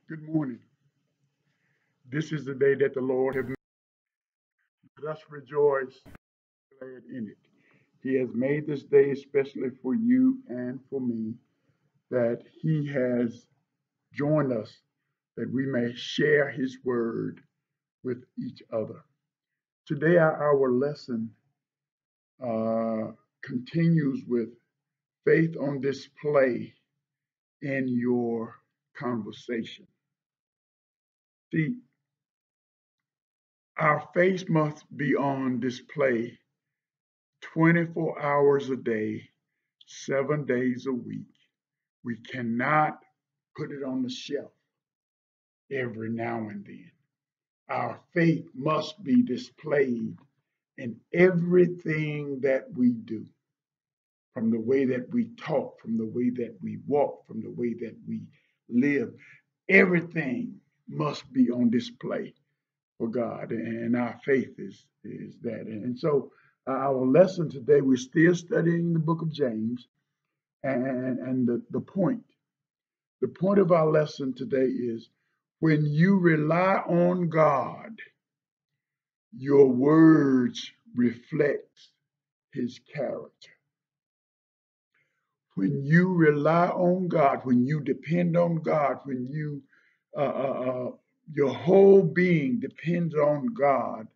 Good morning. This is the day that the Lord has made. Let us rejoice, glad in it. He has made this day especially for you and for me, that He has joined us, that we may share His word with each other. Today, our lesson uh, continues with faith on display in your conversation. See, our faith must be on display 24 hours a day, 7 days a week. We cannot put it on the shelf every now and then. Our faith must be displayed in everything that we do, from the way that we talk, from the way that we walk, from the way that we live. Everything must be on display for God, and our faith is that. And so, our lesson today, we're still studying the book of James, and the point of our lesson today is when you rely on God, your words reflect His character. When you rely on God, when you depend on God, when uh, uh, uh, your whole being depends on God,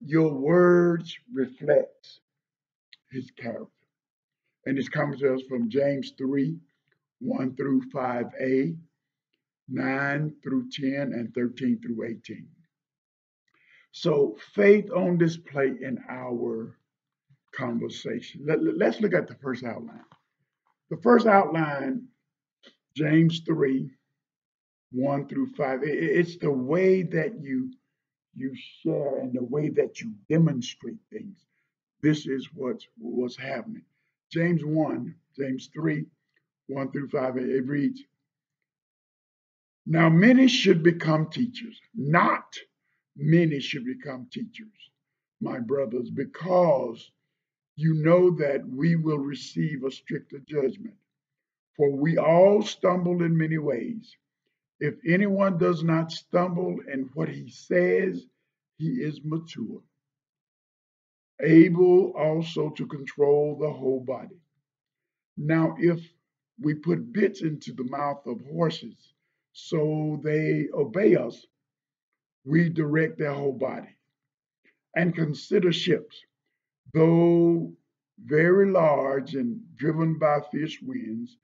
your words reflect His character. And this comes to us from James 3, 1 through 5a, 9 through 10, and 13 through 18. So faith on display in our conversation. Let's look at the first outline. The first outline, James 3, 1 through 5. It's the way that you share and the way that you demonstrate things. This is what's happening. James 3, 1 through 5, it reads, now many should become teachers, not many should become teachers, my brothers, because you know that we will receive a stricter judgment. For we all stumble in many ways. If anyone does not stumble in what he says, he is mature, able also to control the whole body. Now, if we put bits into the mouth of horses so they obey us, we direct their whole body. And consider ships, though very large and driven by fierce winds,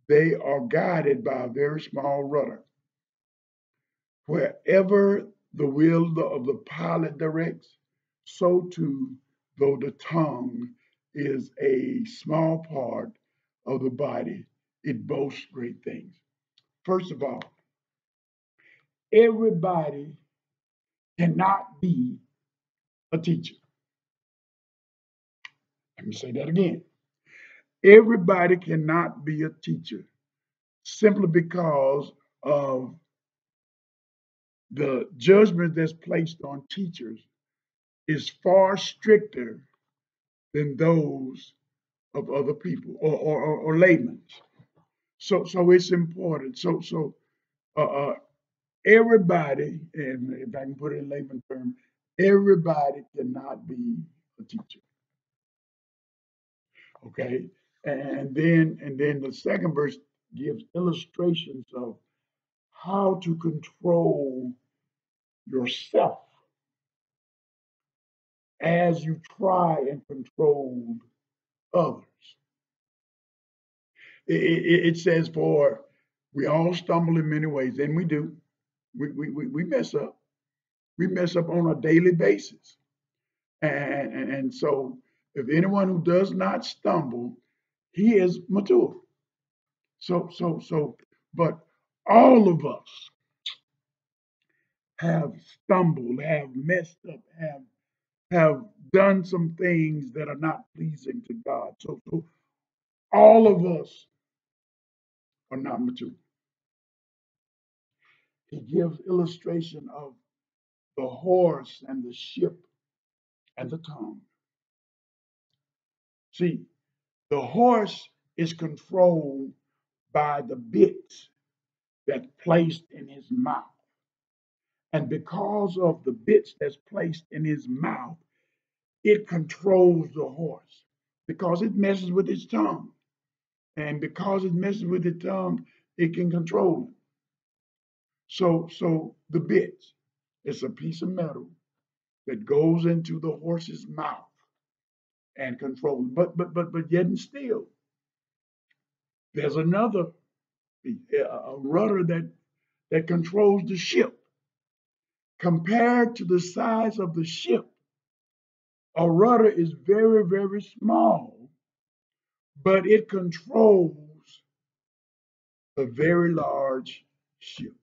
they are guided by a very small rudder. Wherever the will of the pilot directs, so too, though the tongue is a small part of the body, it boasts great things. First of all, everybody cannot be a teacher. Let me say that again. Everybody cannot be a teacher simply because of the judgment that's placed on teachers is far stricter than those of other people or laymen. So it's important. Uh, uh, everybody, and if I can put it in layman term, everybody cannot be a teacher. Okay, and then the second verse gives illustrations of how to control yourself as you try and control others. It says, for we all stumble in many ways, and we do. We mess up. We mess up on a daily basis. And so, if anyone who does not stumble, he is mature. But all of us have stumbled, have messed up, have done some things that are not pleasing to God. So all of us are not mature. He gives illustration of the horse and the ship and the tongue. See, the horse is controlled by the bit that's placed in his mouth. And because of the bits that's placed in his mouth, it controls the horse because it messes with his tongue. And because it messes with the tongue, it can control it. So the bits, it's a piece of metal that goes into the horse's mouth and controls. But yet and still, there's another a rudder that controls the ship. Compared to the size of the ship, a rudder is very, very small, but it controls a very large ship.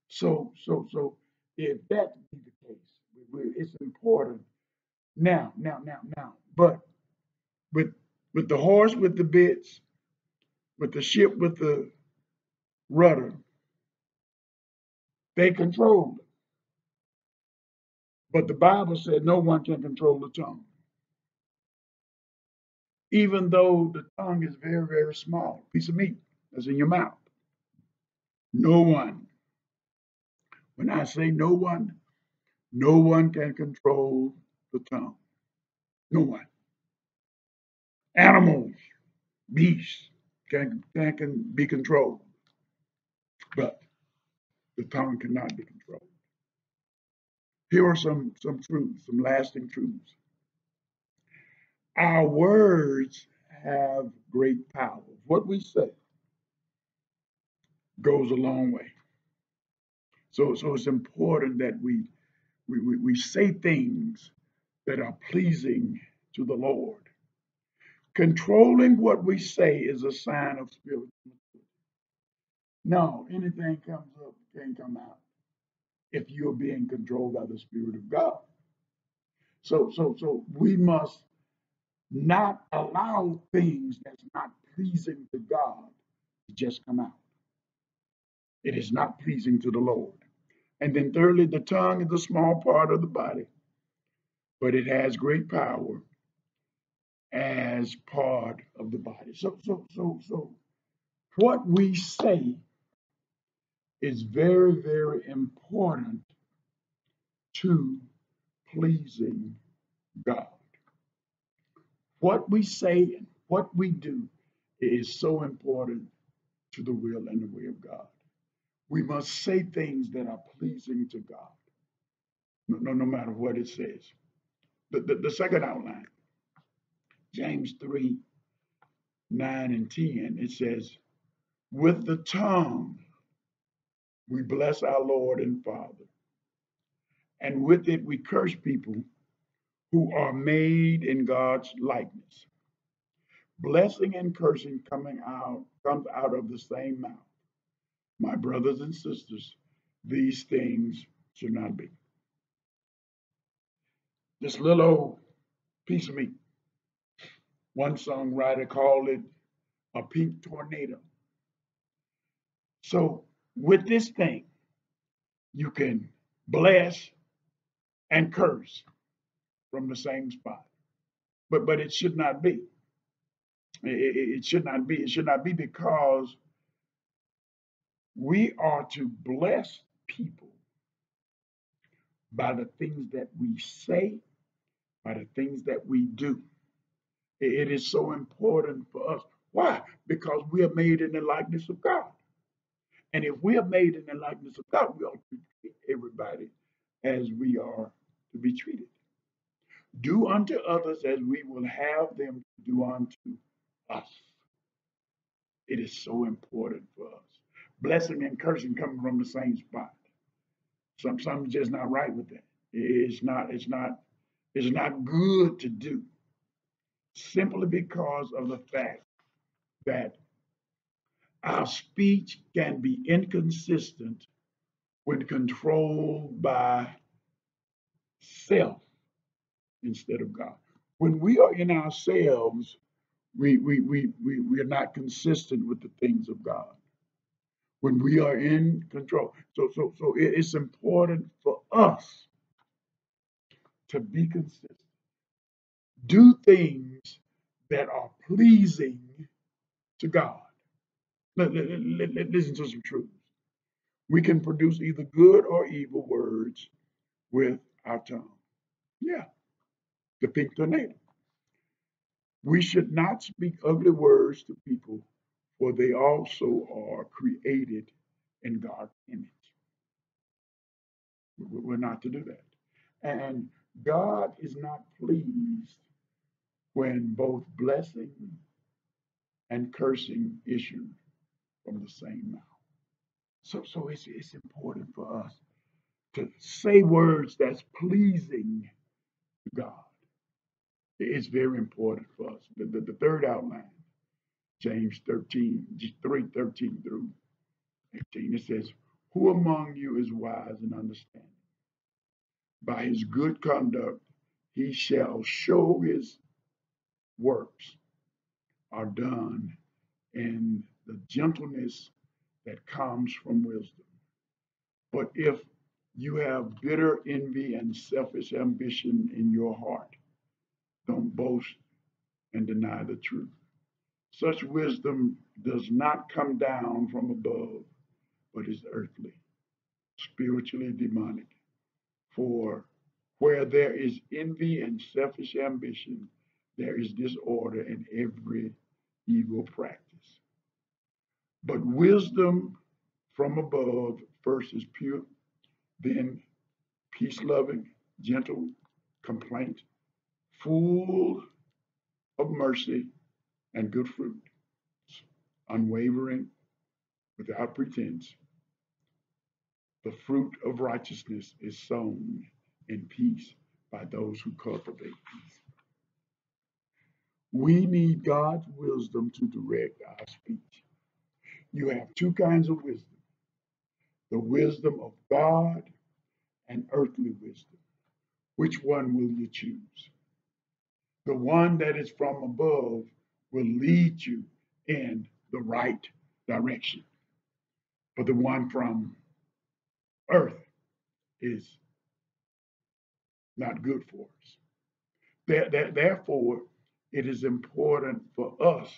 So if that be the case, it's important now. But with with the horse with the bits, with the ship with the rudder, they control it. But the Bible said no one can control the tongue, even though the tongue is very, very small, piece of meat that's in your mouth. No one. When I say no one can control the tongue. No one. Animals, beasts can be controlled, but the tongue cannot be controlled. Here are some truths, some lasting truths. Our words have great power. What we say goes a long way. So it's important that we say things that are pleasing to the Lord. Controlling what we say is a sign of spiritual maturity. No, anything comes up can come out if you're being controlled by the Spirit of God. So we must not allow things that's not pleasing to God to just come out. It is not pleasing to the Lord. And then thirdly, the tongue is a small part of the body, but it has great power as part of the body. So what we say is very, very important to pleasing God. What we say and what we do is so important to the will and the way of God. We must say things that are pleasing to God, no matter what it says. The second outline, James 3, 9 and 10, it says, with the tongue we bless our Lord and Father, and with it we curse people who are made in God's likeness. Blessing and cursing comes out of the same mouth. My brothers and sisters, these things should not be. This little old piece of meat, one songwriter called it a pink tornado. So with this thing, you can bless and curse from the same spot. But it should not be. It should not be. It should not be because we are to bless people by the things that we say, by the things that we do. It is so important for us. Why? Because we are made in the likeness of God. And if we are made in the likeness of God, we ought to treat everybody as we are to be treated. Do unto others as we will have them do unto us. It is so important for us. Blessing and cursing coming from the same spot. Something's just not right with that. It's not good to do. Simply because of the fact that our speech can be inconsistent when controlled by self instead of God. When we are in ourselves, we are not consistent with the things of God. When we are in control. So it's important for us to be consistent. Do things that are pleasing to God. Listen to some truth. We can produce either good or evil words with our tongue. Yeah, the pink tornado. We should not speak ugly words to people, for they also are created in God's image. We're not to do that. And God is not pleased when both blessing and cursing issue from the same mouth. So it's important for us to say words that's pleasing to God. It's very important for us. The third outline, James 13 through 18, it says, who among you is wise and understanding? By his good conduct, he shall show his works are done in the gentleness that comes from wisdom. But if you have bitter envy and selfish ambition in your heart, don't boast and deny the truth. Such wisdom does not come down from above, but is earthly, spiritually demonic. For where there is envy and selfish ambition, there is disorder in every evil practice. But wisdom from above first is pure, then peace loving, gentle, complaint, full of mercy and good fruit, unwavering, without pretense. The fruit of righteousness is sown in peace by those who cultivate peace. We need God's wisdom to direct our speech. You have two kinds of wisdom, the wisdom of God and earthly wisdom. Which one will you choose? The one that is from above will lead you in the right direction. But the one from earth is not good for us. Therefore, it is important for us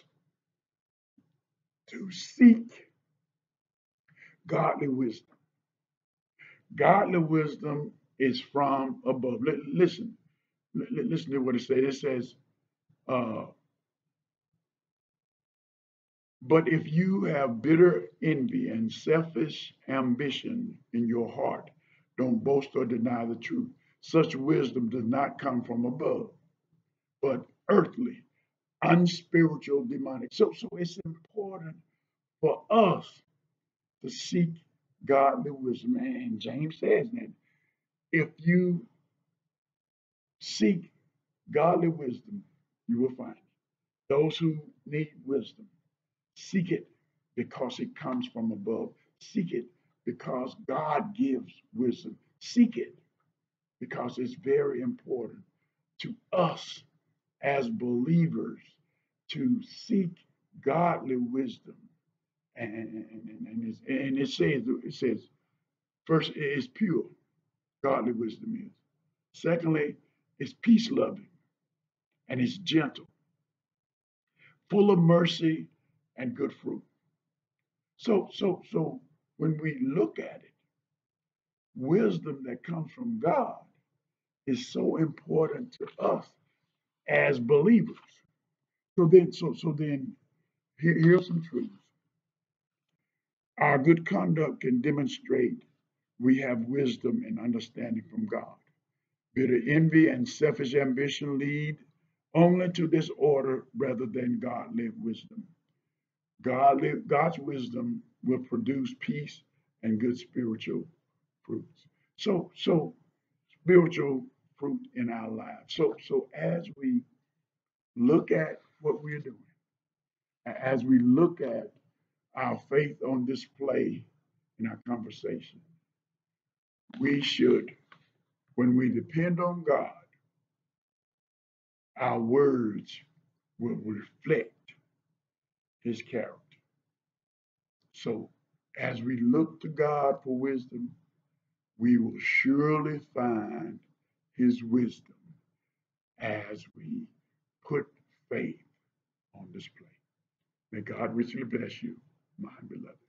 to seek godly wisdom. Godly wisdom is from above. Listen to what it says. It says, uh, but if you have bitter envy and selfish ambition in your heart, don't boast or deny the truth. Such wisdom does not come from above, but earthly, unspiritual, demonic. So it's important for us to seek godly wisdom. And James says that if you seek godly wisdom, you will find it. Those who need wisdom, seek it because it comes from above. Seek it because God gives wisdom. Seek it because it's very important to us as believers to seek godly wisdom. And it says, first, it is pure, godly wisdom is. Secondly, it's peace loving and it's gentle, full of mercy and good fruit. So when we look at it, wisdom that comes from God is so important to us as believers. So then here's some truths. Our good conduct can demonstrate we have wisdom and understanding from God. Bitter envy and selfish ambition lead only to disorder rather than godly wisdom. God's wisdom will produce peace and good spiritual fruits. So spiritual fruit in our lives. So as we look at what we're doing, as we look at our faith on display in our conversation, we should, when we depend on God, our words will reflect his character. So as we look to God for wisdom, we will surely find his wisdom as we put faith on display. May God richly bless you. my beloved.